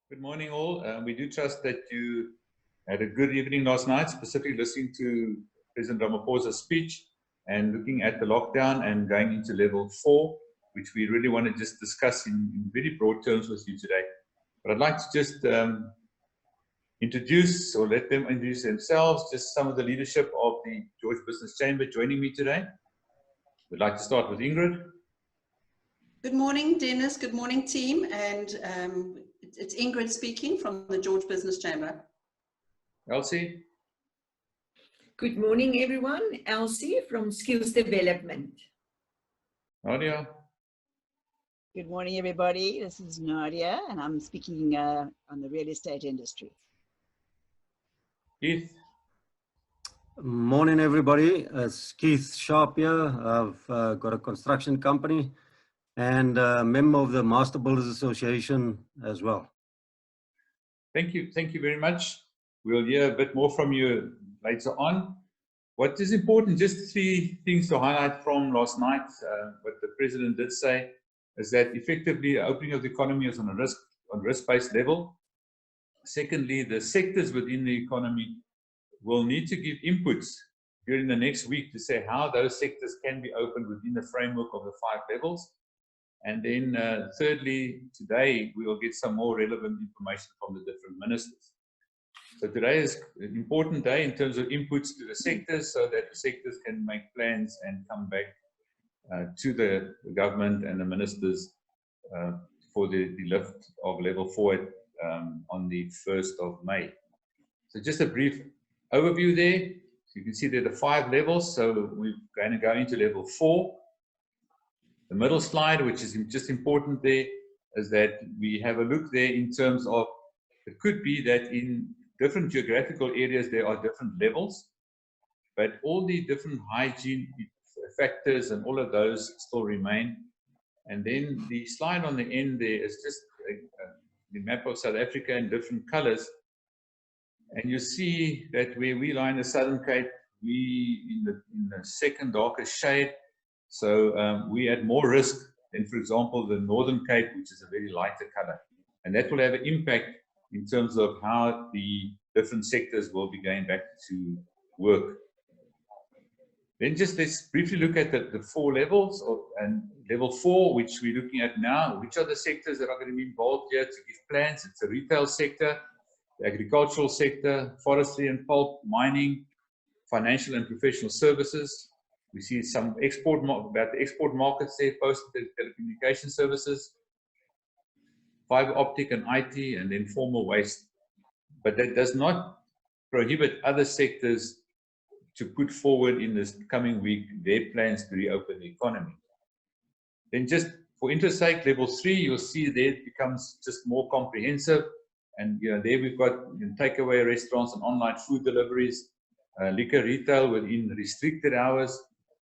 Good morning, all. We do trust that you had a good evening last night, specifically listening to President Ramaphoza's speech and looking at the lockdown and going into level 4, which we really want to just discuss in very broad terms with you today. But I'd like to just introduce, or let them introduce themselves, just some of the leadership of the George Business Chamber joining me today. We'd like to start with Ingrid. Good morning, Dennis. Good morning, team. And it's Ingrid speaking from the George Business Chamber. Elsie. Good morning, everyone. Elsie from Skills Development. Nadia. Good morning, everybody. This is Nadia, and I'm speaking on the real estate industry. Keith. Morning, everybody. It's Keith Sharp here. I've got a construction company and a member of the Master Builders Association as well. Thank you very much. We'll hear a bit more from you later on. What is important, just 3 things to highlight from last night, what the President did say, is that effectively the opening of the economy is on a risk-based level. Secondly, the sectors within the economy will need to give inputs during the next week to say how those sectors can be opened within the framework of the 5 levels. And then thirdly, today we will get some more relevant information from the different ministers. So today is an important day in terms of inputs to the sectors so that the sectors can make plans and come back to the government and the ministers for the lift of level 4 on the 1st of May. So just a brief overview there. So you can see there are the 5 levels. So we're going to go into level 4. The middle slide, which is just important there, is that we have a look there in terms of, it could be that in different geographical areas there are different levels, but all the different hygiene factors and all of those still remain. And then the slide on the end there is just the map of South Africa in different colors. And you see that where we lie in the Southern Cape, we in the second darkest shade. So we had more risk than, for example, the Northern Cape, which is a very lighter color. And that will have an impact in terms of how the different sectors will be going back to work. Then just let's briefly look at the 4 levels, and level 4, which we're looking at now. Which are the sectors that are going to be involved here to give plans? It's the retail sector, the agricultural sector, forestry and pulp, mining, financial and professional services. We see some about the export markets there, postal telecommunication services, fiber optic and IT, and then formal waste. But that does not prohibit other sectors to put forward in this coming week their plans to reopen the economy. Then just for interest sake, level 3, you'll see there it becomes just more comprehensive. And there we've got takeaway restaurants and online food deliveries, liquor retail within restricted hours,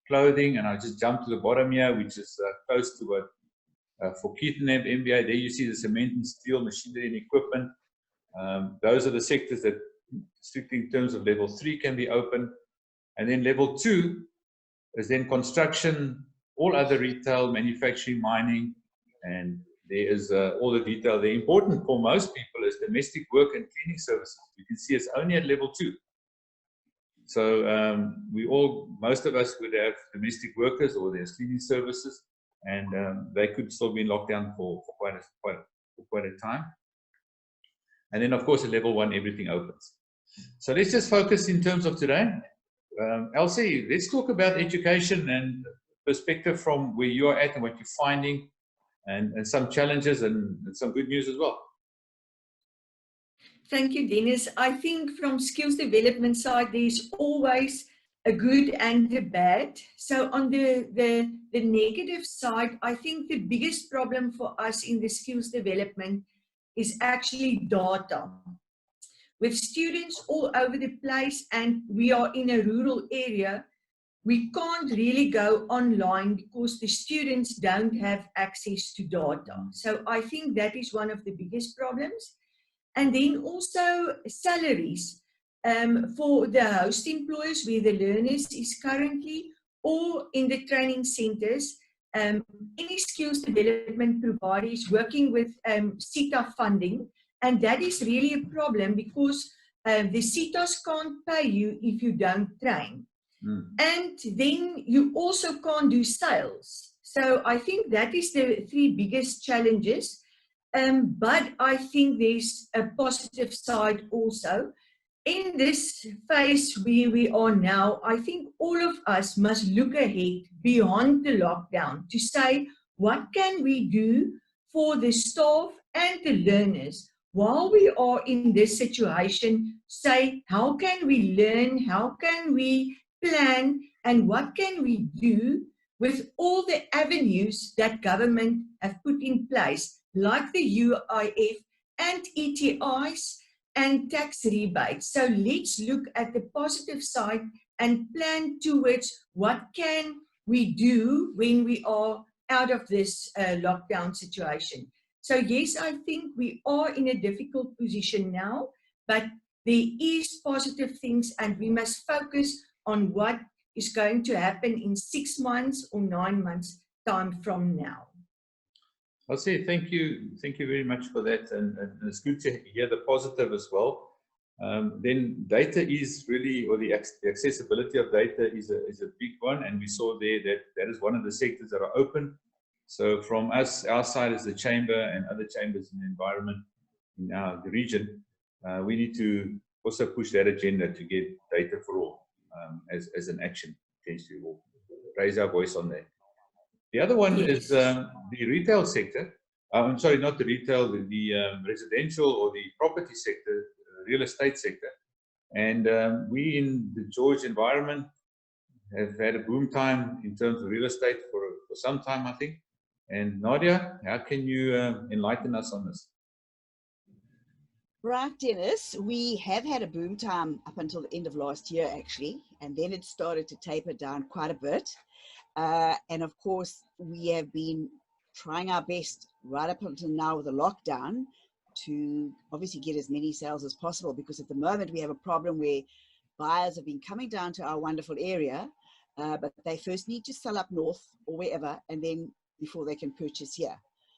clothing, and I'll just jump to the bottom here, which is close to what for Keith and MBA. There you see the cement and steel, machinery and equipment. Those are the sectors that, strictly in terms of level 3, can be open. And then level 2 is then construction, all other retail, manufacturing, mining, and there is all the detail there. Important for most people is domestic work and cleaning services. You can see it's only at level 2. So most of us would have domestic workers or there's cleaning services, and they could still be in lockdown for quite a time. And then, of course, at level 1, everything opens. So let's just focus in terms of today. Elsie, let's talk about education and perspective from where you are at and what you're finding, and some challenges and some good news as well. Thank you, Dennis. I think from skills development side, there's always a good and a bad. So on the negative side, I think the biggest problem for us in the skills development is actually data. With students all over the place, and we are in a rural area, we can't really go online because the students don't have access to data. So I think that is one of the biggest problems. And then also salaries for the host employers where the learners is currently, or in the training centers. Any skills development provider is working with CETA funding, And that is really a problem because the CETOs can't pay you if you don't train. And then you also can't do sales. So I think that is the three biggest challenges. But I think there's a positive side also. In this phase where we are now, I think all of us must look ahead beyond the lockdown to say, what can we do for the staff and the learners while we are in this situation? Say, how can we learn? How can we plan? And what can we do with all the avenues that government have put in place, like the UIF and ETIs and tax rebates? So let's look at the positive side and plan towards what can we do when we are out of this lockdown situation. So yes, I think we are in a difficult position now, but there is positive things and we must focus on what is going to happen in 6 months or 9 months time from now. I'll say thank you very much for that, and it's good to hear the positive as well. Then data is really, or the accessibility of data is a big one, and we saw there that is one of the sectors that are open. So from us, our side as the chamber and other chambers in the environment in the region, we need to also push that agenda to get data for all as an action against you all. Raise our voice on that. The other one is the retail sector. I'm sorry, not the retail, the residential or the property sector, real estate sector. And we in the George environment have had a boom time in terms of real estate for some time, I think. And Nadia, how can you enlighten us on this? Right, Dennis, we have had a boom time up until the end of last year, actually, and then it started to taper down quite a bit. And of course, we have been trying our best right up until now with the lockdown to obviously get as many sales as possible, because at the moment we have a problem where buyers have been coming down to our wonderful area, but they first need to sell up north or wherever, and then before they can purchase here.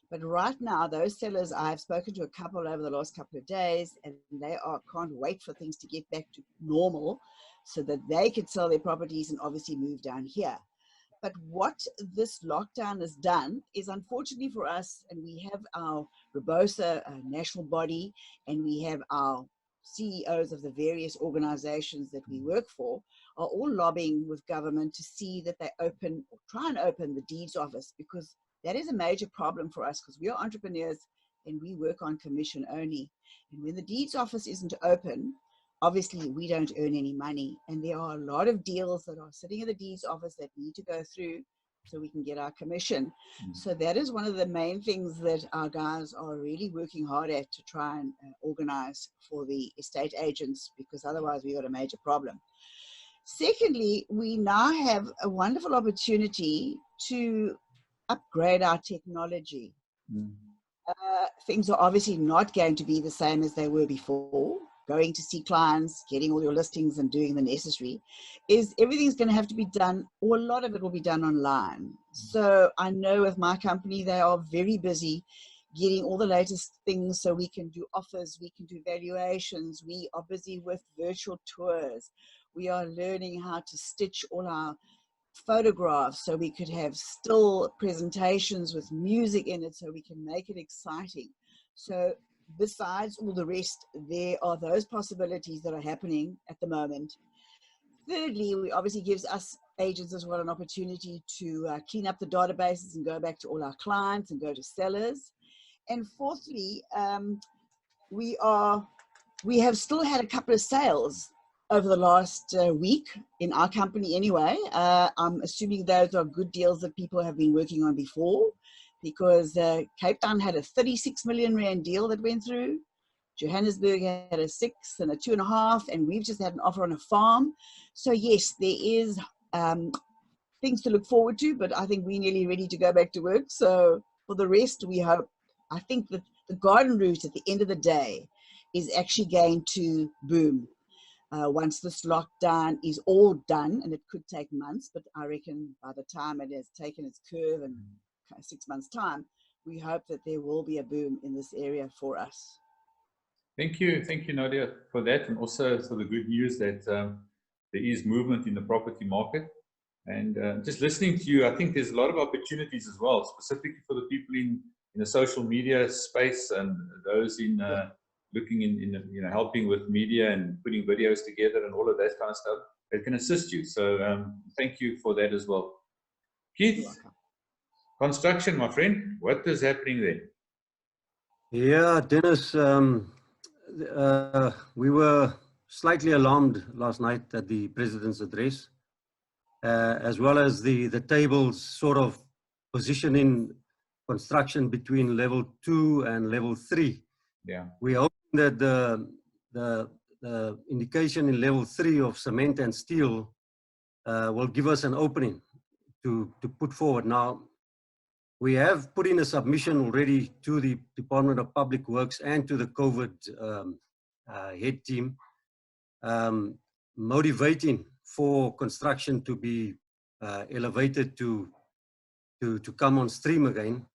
But right now, those sellers, I've spoken to a couple over the last couple of days, and they can't wait for things to get back to normal so that they can sell their properties and obviously move down here. But what this lockdown has done is, unfortunately for us, and we have our Rebosa national body, and we have our CEOs of the various organizations that we work for, are all lobbying with government to see that they open, or try and open, the deeds office, because that is a major problem for us, because we are entrepreneurs and we work on commission only. And when the deeds office isn't open, obviously we don't earn any money. And there are a lot of deals that are sitting in the deeds office that need to go through so we can get our commission. So that is one of the main things that our guys are really working hard at, to try and organize for the estate agents, because otherwise we got a major problem. Secondly, we now have a wonderful opportunity to upgrade our technology. Things are obviously not going to be the same as they were before. Going to see clients, getting all your listings and doing the necessary, everything's going to have to be done, or a lot of it will be done online. So I know with my company, they are very busy getting all the latest things so we can do offers, we can do valuations, we are busy with virtual tours. We are learning how to stitch all our photographs so we could have still presentations with music in it so we can make it exciting. So besides all the rest, there are those possibilities that are happening at the moment. Thirdly, it obviously gives us agents as well an opportunity to clean up the databases and go back to all our clients and go to sellers. And fourthly, we have still had a couple of sales over the last week in our company anyway. I'm assuming those are good deals that people have been working on before, because Cape Town had a 36 million rand deal that went through. Johannesburg had a 6 and a 2.5, and we've just had an offer on a farm. So yes, there is things to look forward to, but I think we're nearly ready to go back to work. So for the rest, we hope, I think that the garden route at the end of the day is actually going to boom. Once this lockdown is all done, and it could take months, but I reckon by the time it has taken its curve in 6 months' time, we hope that there will be a boom in this area for us. Thank you, Nadia, for that, and also for the good news that there is movement in the property market. And just listening to you, I think there's a lot of opportunities as well, specifically for the people in the social media space and those in looking in helping with media and putting videos together and all of that kind of stuff that can assist you. So thank you for that as well. Keith, construction, my friend, what is happening there? Yeah, Dennis, we were slightly alarmed last night at the President's address, as well as the tables sort of positioning construction between level 2 and level 3. Yeah. We hope that the indication in level 3 of cement and steel will give us an opening to put forward. Now, we have put in a submission already to the Department of Public Works and to the COVID head team, motivating for construction to be elevated to come on stream again.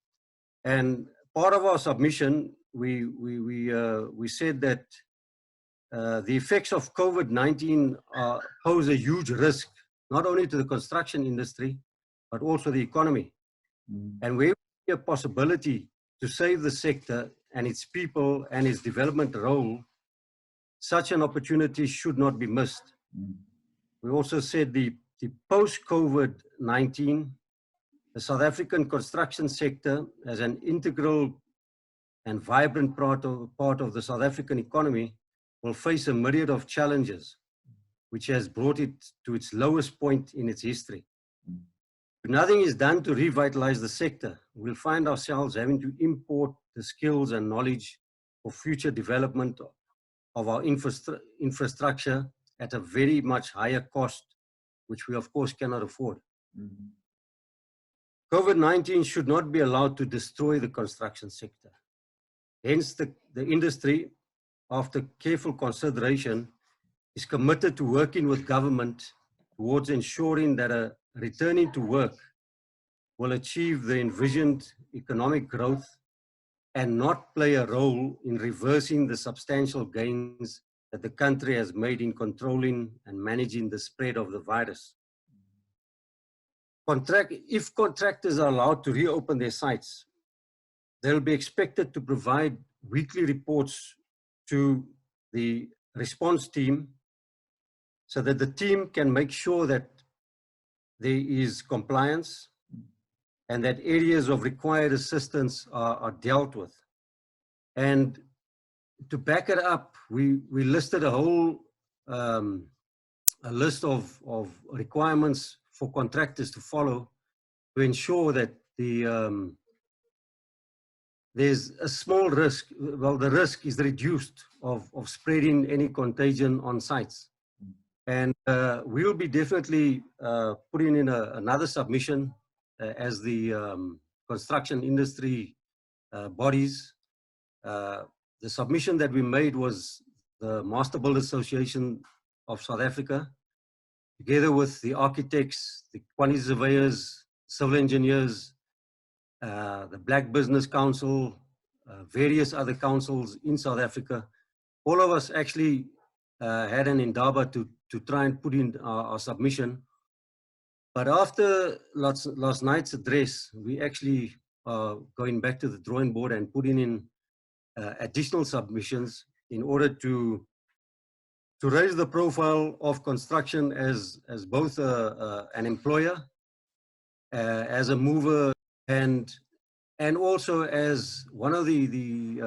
And part of our submission, we said that the effects of COVID-19 pose a huge risk, not only to the construction industry, but also the economy. And we have a possibility to save the sector and its people and its development role. Such an opportunity should not be missed. We also said the post-COVID-19, the South African construction sector as an integral and vibrant part of the South African economy will face a myriad of challenges, which has brought it to its lowest point in its history. If nothing is done to revitalize the sector, we'll find ourselves having to import the skills and knowledge for future development of our infrastructure at a very much higher cost, which we of course cannot afford. COVID-19 should not be allowed to destroy the construction sector. Hence, the industry, after careful consideration, is committed to working with government towards ensuring that a returning to work will achieve the envisioned economic growth and not play a role in reversing the substantial gains that the country has made in controlling and managing the spread of the virus. If contractors are allowed to reopen their sites, they'll be expected to provide weekly reports to the response team so that the team can make sure that there is compliance and that areas of required assistance are dealt with. And to back it up, we listed a whole a list of requirements for contractors to follow to ensure that there's a small risk, well, the risk is reduced of spreading any contagion on sites. And we'll be definitely putting in another submission as the construction industry bodies. The submission that we made was the Master Builders Association of South Africa, together with the architects, the quantity surveyors, civil engineers, the Black Business Council, various other councils in South Africa. All of us actually had an endeavor to try and put in our submission. But after last night's address, we actually are going back to the drawing board and putting in additional submissions in order to raise the profile of construction as both an employer, as a mover, and also as one of the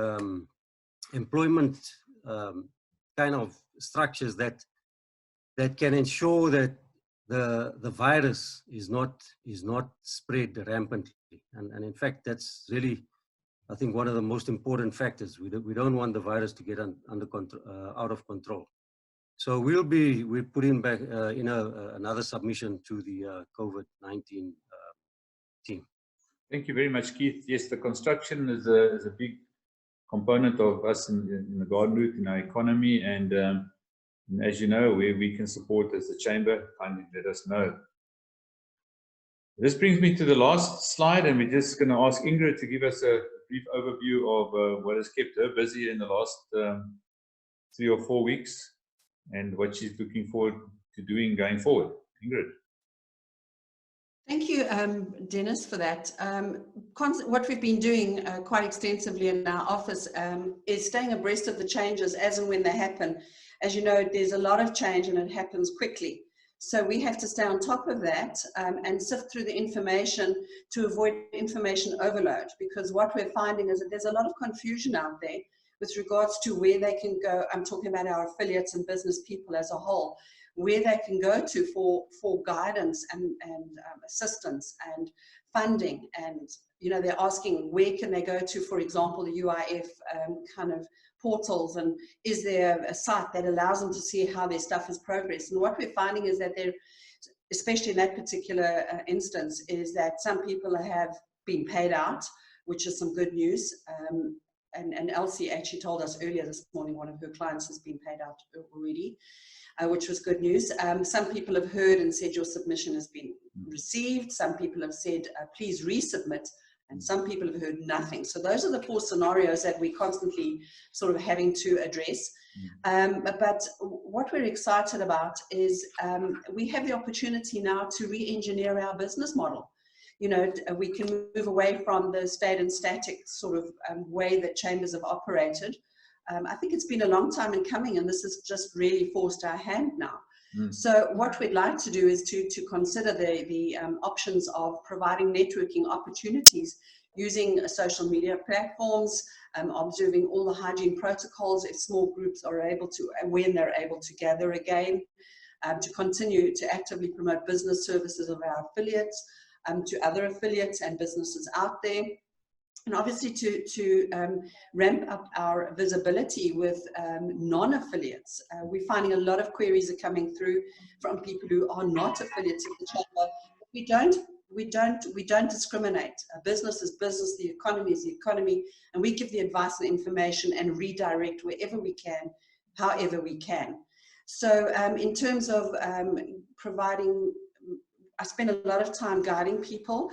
employment kind of structures that can ensure that the virus is not spread rampantly. And in fact, that's really, I think, one of the most important factors. We don't want the virus to get under control, out of control. So we're putting back another submission to the COVID-19 team. Thank you very much, Keith. Yes, the construction is a big component of us in the garden route in our economy, and as you know, where we can support as a chamber, kindly let us know. This brings me to the last slide, and we're just going to ask Ingrid to give us a brief overview of what has kept her busy in the last 3 or 4 weeks and what she's looking forward to doing going forward. Ingrid. Thank you, Dennis, for that. What we've been doing quite extensively in our office is staying abreast of the changes as and when they happen. As you know, there's a lot of change and it happens quickly. So we have to stay on top of that and sift through the information to avoid information overload, because what we're finding is that there's a lot of confusion out there with regards to where they can go. I'm talking about our affiliates and business people as a whole, where they can go to for guidance and assistance and funding. And, you know, they're asking where can they go to, for example, the UIF kind of portals, and is there a site that allows them to see how their stuff has progressed. And what we're finding is that they're, especially in that particular instance, is that some people have been paid out, which is some good news. And Elsie actually told us earlier this morning one of her clients has been paid out already, which was good news. Some people have heard and said your submission has been received. Some people have said please resubmit, and some people have heard nothing. So those are the 4 scenarios that we're constantly sort of having to address. But what we're excited about is we have the opportunity now to re-engineer our business model. You know, we can move away from the stayed and static sort of way that chambers have operated. I think it's been a long time in coming, and this has just really forced our hand now. So what we'd like to do is to consider the options of providing networking opportunities using social media platforms, observing all the hygiene protocols if small groups are able to, when they're able to gather again, to continue to actively promote business services of our affiliates, to other affiliates and businesses out there. And obviously to ramp up our visibility with non-affiliates. We're finding a lot of queries are coming through from people who are not affiliates of the chamber. We don't discriminate. A business is business, the economy is the economy, and we give the advice and information and redirect wherever we can, however we can. So in terms of providing, I spend a lot of time guiding people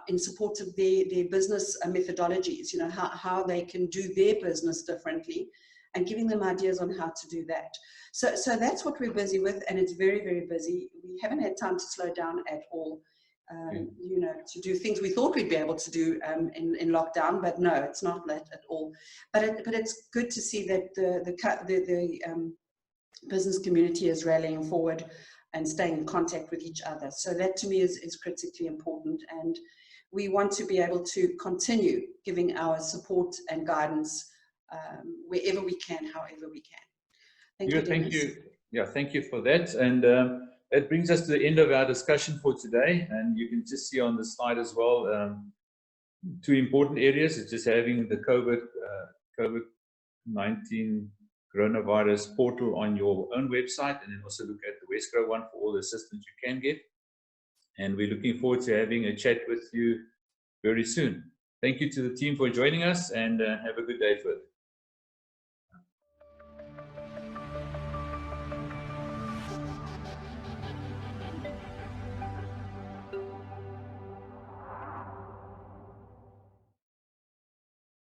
in support of their business methodologies, you know, how they can do their business differently, and giving them ideas on how to do that. So that's what we're busy with, and it's very, very busy. We haven't had time to slow down at all, you know, to do things we thought we'd be able to do in lockdown, but no, it's not that at all. But it's good to see that the business community is rallying forward and staying in contact with each other. So that to me is critically important, and we want to be able to continue giving our support and guidance wherever we can, however we can. Thank you, Dennis. Thank you. Yeah, thank you for that. And that brings us to the end of our discussion for today. And you can just see on the slide as well, 2 important areas. It's just having the COVID-19 coronavirus portal on your own website, and then also look at the Wesgro one for all the assistance you can get. And we're looking forward to having a chat with you very soon. Thank you to the team for joining us, and have a good day further.